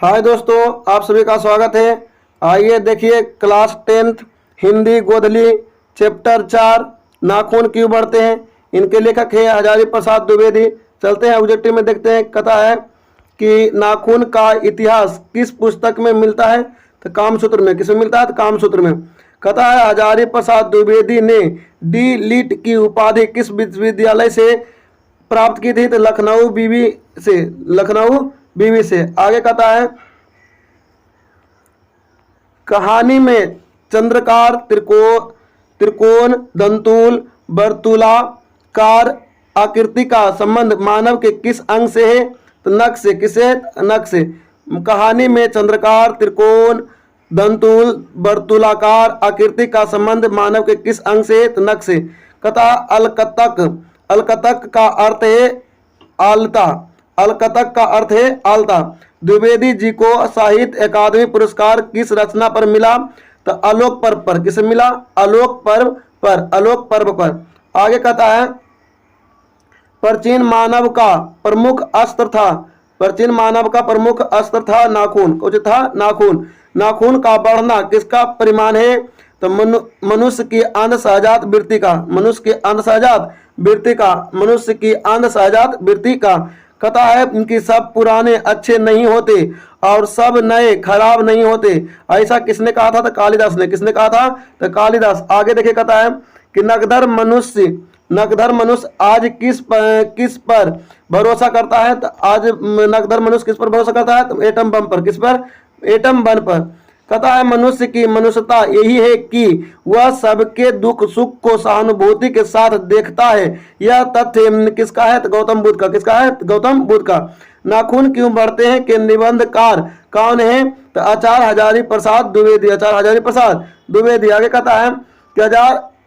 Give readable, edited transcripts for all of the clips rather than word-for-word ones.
हाय दोस्तों, आप सभी का स्वागत है। आइए देखिए class 10th Hindi Godhli chapter 4 नाखून क्यों बढ़ते हैं। इनके लेखक है हजारी प्रसाद द्विवेदी। चलते हैं ऑब्जेक्टिव में, देखते हैं। कथा है कि नाखून का इतिहास किस पुस्तक में मिलता है, तो कामसूत्र में। किसमें मिलता है, तो कामसूत्र में। कथा है हजारी प्रसाद द्विवेदी ने डी लिट की उपाधि किस विश्वविद्यालय से प्राप्त की थी, तो लखनऊ बीवी से। लखनऊ बीवी से। आगे कहता है कहानी में चंद्रकार, त्रिकोण, दंतुल, वर्तुलाकार आकृति का संबंध मानव के किस अंग से है, तो नख से। किसे, नख से। कहानी में चंद्रकार, त्रिकोण, दंतुल, वर्तुलाकार आकृति का संबंध मानव के किस अंग से है, तो नख से। कथा अलकतक। अलकतक का अर्थ है आलता। अलकतक का अर्थ है आलता। द्विवेदी जी को साहित्य अकादमी पुरस्कार किस रचना पर मिला, तो आलोक पर्व पर। किसे मिला, आलोक पर्व पर। आलोक पर्व पर। आगे कहता है प्राचीन मानव का प्रमुख अस्त्र था। प्राचीन मानव का प्रमुख अस्त्र था नाखून। कुछ था, नाखून। नाखून का बढ़ना किसका परिमाण है, तो मनुष्य की अंध सहजात वृत्ति का। मनुष्य की अंध सहजात वृत्ति का। मनुष्य की अंध सहजात वृत्ति का। कथा है इनकी सब पुराने अच्छे नहीं होते और सब नए खराब नहीं होते। ऐसा किसने कहा था, तो कालिदास ने। किसने कहा था, तो कालिदास। आगे देखिए कथा है कि नगधर मनुष्य आज किस पर भरोसा करता है, तो आज नगधर मनुष्य किस पर भरोसा करता है, तो एटम बम पर। किस पर, एटम बम पर। कहता है मनुष्य की मनुष्यता यही है कि वह सबके दुख सुख को सहानुभूति के साथ देखता है। यह तथ्य किसका है, तो गौतम बुद्ध का। किसका है, तो गौतम बुद्ध का। नाखून क्यों बढ़ते हैं के निबंधकार कौन है, तो आचार्य हजारी प्रसाद द्विवेदी। आचार्य हजारी प्रसाद द्विवेदी। आगे कहता है कि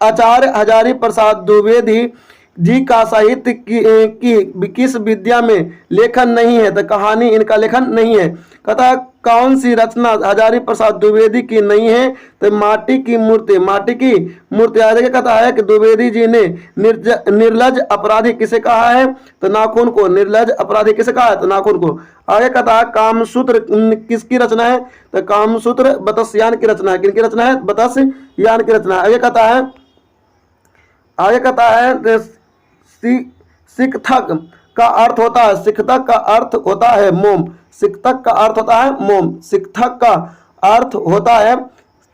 आचार्य हजारी प्रसाद द्विवेदी जी का साहित्य की किस विद्या में लेखन नहीं है, तो कहानी इनका लेखन नहीं है। कहता कौन सी रचना हजारी प्रसाद द्विवेदी की नहीं है, तो माटी की मूर्ति। माटी की मूर्ति। आगे कहता है कि द्विवेदी जी ने निर्लज अपराधी किसे कहा है, तो नाखून को। निर्लज अपराधी किसे कहा है, तो नाखून को। आगे कहता है कामसूत्र किसकी रचना है, तो कामसूत्र बतस्यान की रचना है। किनकी रचना है, बतस्यान की रचना है। आगे कहता है सिकथक का अर्थ होता है। सिकथक का अर्थ होता है मोम। सिकथक का अर्थ होता है मोम। सिकथक का अर्थ होता है,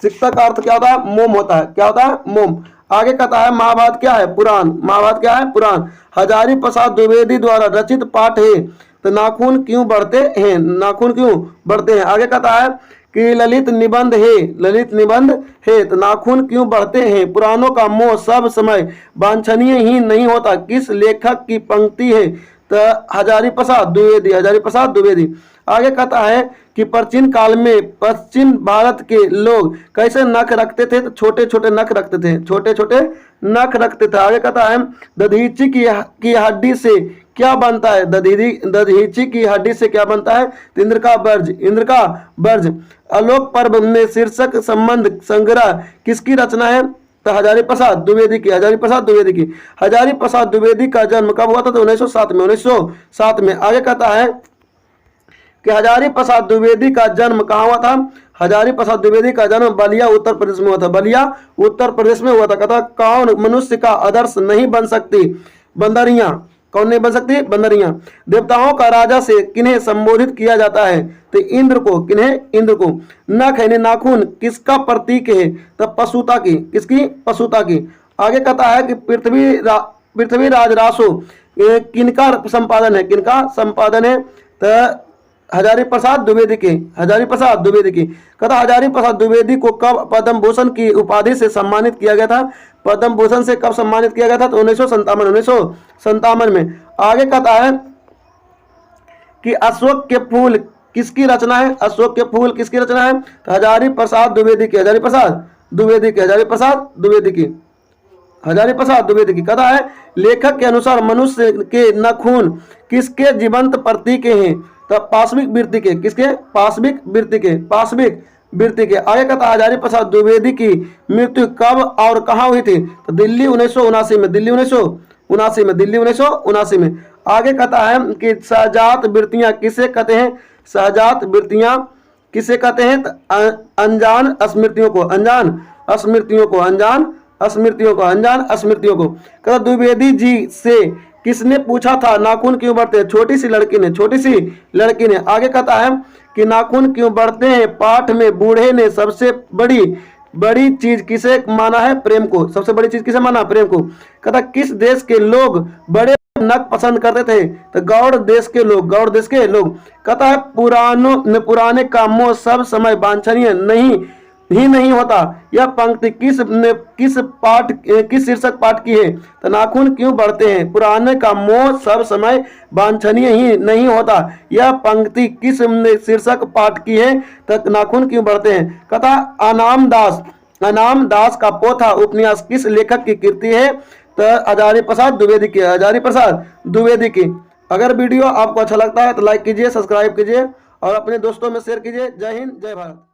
सिकथक का अर्थ क्या होता है, मोम होता है। क्या होता है, मोम। आगे कहता है महाभारत क्या है, पुराण। महाभारत क्या है, पुराण। हजारी प्रसाद द्विवेदी द्वारा रचित पाठ है, तो नाखून क्यों बढ़ते हैं। नाखून क्यों बढ़ते हैं। आगे कहता है कि ललित निबंध है। ललित निबंध है, तो नाखून क्यों बढ़ते हैं। पुराणों का मोह सब समय वांछनीय ही नहीं होता। किस लेखक की पंक्ति है, तो हजारी प्रसाद द्विवेदी। हजारी प्रसाद द्विवेदी। आगे कहता है कि प्राचीन काल में पश्चिम भारत के लोग कैसे नख रखते थे, तो छोटे छोटे नख रखते थे। छोटे छोटे नख रखते थे। आगे कहता है दधीची की हड्डी से क्या बनता है। दधीची की हड्डी से क्या बनता है, तो इंद्र का वर्ज। इंद्र का वर्ज। आलोक पर्व में शीर्षक संबंध संग्रह किसकी रचना है, तो हजारी प्रसाद द्विवेदी की। हजारी प्रसाद द्विवेदी की। हजारी प्रसाद द्विवेदी का जन्म कब हुआ था, तो 1907 में। 1907 में। आगे कहता है कि हजारी प्रसाद द्विवेदी का जन्म कहाँ हुआ था। हजारी प्रसाद द्विवेदी का जन्म बलिया उत्तर प्रदेश में हुआ था। बलिया उत्तर प्रदेश में हुआ था। कहता कौन मनुष्य का आदर्श नहीं बन सकती, बंदरियां। कौन नहीं बन सकती, बंदरियां। देवताओं का राजा से किन्हें संबोधित किया जाता है, तो इंद्र को। किन्हें, इंद्र को। नख यानी नाखून किसका प्रतीक है, तो पशुता की। किसकी, पशुता की। आगे कहता है कि पृथ्वीराज रासो किनका संपादन है। किनका संपादन है, तो हजारी प्रसाद द्विवेदी की। हजारी प्रसाद द्विवेदी की। कहता हजारी प्रसाद द्विवेदी को कब पद्म भूषण की उपाधि से सम्मानित किया गया था। पद्म भूषण से कब सम्मानित किया गया था, तो 1957 में। आगे कहता है कि अशोक के फूल किसकी रचना है। अशोक के फूल किसकी रचना है, तो हजारी प्रसाद द्विवेदी की। हजारी प्रसाद द्विवेदी की। हजारी प्रसाद द्विवेदी की। हजारी प्रसाद द्विवेदी की। कहता है लेखक के अनुसार मनुष्य के नाखून किसके जीवंत प्रतीक हैं, तो पाशविक वृत्ति के। किसके, पाशविक वृत्ति के। पाशविक वृत्ति के। आगे कहता हजारी प्रसाद द्विवेदी की मृत्यु कब और कहाँ हुई थी, तो दिल्ली 1979 में। दिल्ली 1979 में। दिल्ली 1979 में। आगे कहता है कि सहजात वृत्तियां किसे कहते हैं। सहजात वृत्तियां किसे कहते हैं? तो अनजान स्मृतियों को, अनजान स्मृतियों को, अनजान स्मृतियों को, अनजान स्मृतियों को। कहता द्विवेदी जी से किसने पूछा था नाखून क्यों बढ़ते हैं? छोटी सी लड़की ने, छोटी सी लड़की ने। आगे कहता है कि नाखून क्यों बढ़ते हैं? पाठ में बूढ़े ने सबसे बड़ी चीज किसे माना है? प्रेम को। सबसे बड़ी चीज किसे माना? प्रेम को। कहता किस देश के लोग बड़े नख पसंद करते थे? तो गौड़ देश के लोग, गौड़ देश के लोग। कहता है पुराने का मोह सब समय वांछनीय नहीं होता। यह पंक्ति किस शीर्षक पाठ की है? तो नाखून क्यों बढ़ते हैं? पुराने का मोह सब समय वांछनीय ही नहीं होता। यह पंक्ति किस शीर्षक पाठ की है? तो नाखून क्यों बढ़ते हैं? कहता अनाम दास का पोथा उपन्यास किस लेखक की कृति है? तो हजारी प्रसाद द्विवेदी की, हजारी प्रसाद द्विवेदी की। अगर वीडियो आपको अच्छा लगता है तो लाइक कीजिए, सब्सक्राइब कीजिए और अपने दोस्तों में शेयर कीजिए। जय हिंद, जय भारत।